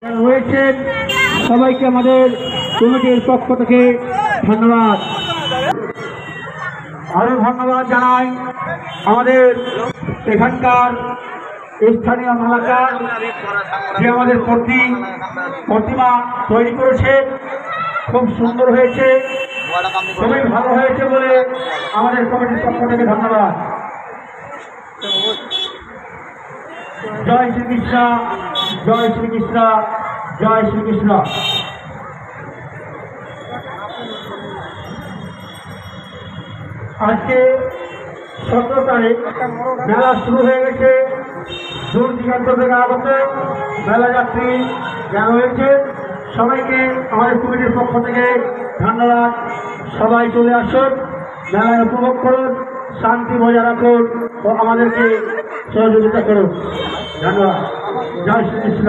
রয়েছেন সবাইকে আমাদের কমিটির পক্ষ থেকে ধন্যবাদ। আরো ধন্যবাদ জানাই আমাদের এখানকার স্থানীয় মালাকার যে আমাদের প্রতিমা তৈরি করেছে, খুব সুন্দর হয়েছে, খুবই ভালো হয়েছে বলে আমাদের কমিটির পক্ষ থেকে ধন্যবাদ। জয় শ্রীকৃষ্ণ, জয় শ্রীকৃষ্ণ, জয় শ্রীকৃষ্ণ। আজকে 17 তারিখ মেলা শুরু হয়ে গেছে। দূর দিগন্ত থেকে আগত মেলা যাত্রী যারা রয়েছে সবাইকে আমাদের কমিটির পক্ষ থেকে ধন্যবাদ। সবাই চলে আসুন, মেলায় উপভোগ করুন, শান্তি বজায় রাখুন ও আমাদেরকে সহযোগিতা করুন। ধন্যবাদ। জয় শ্রীকৃষ্ণ।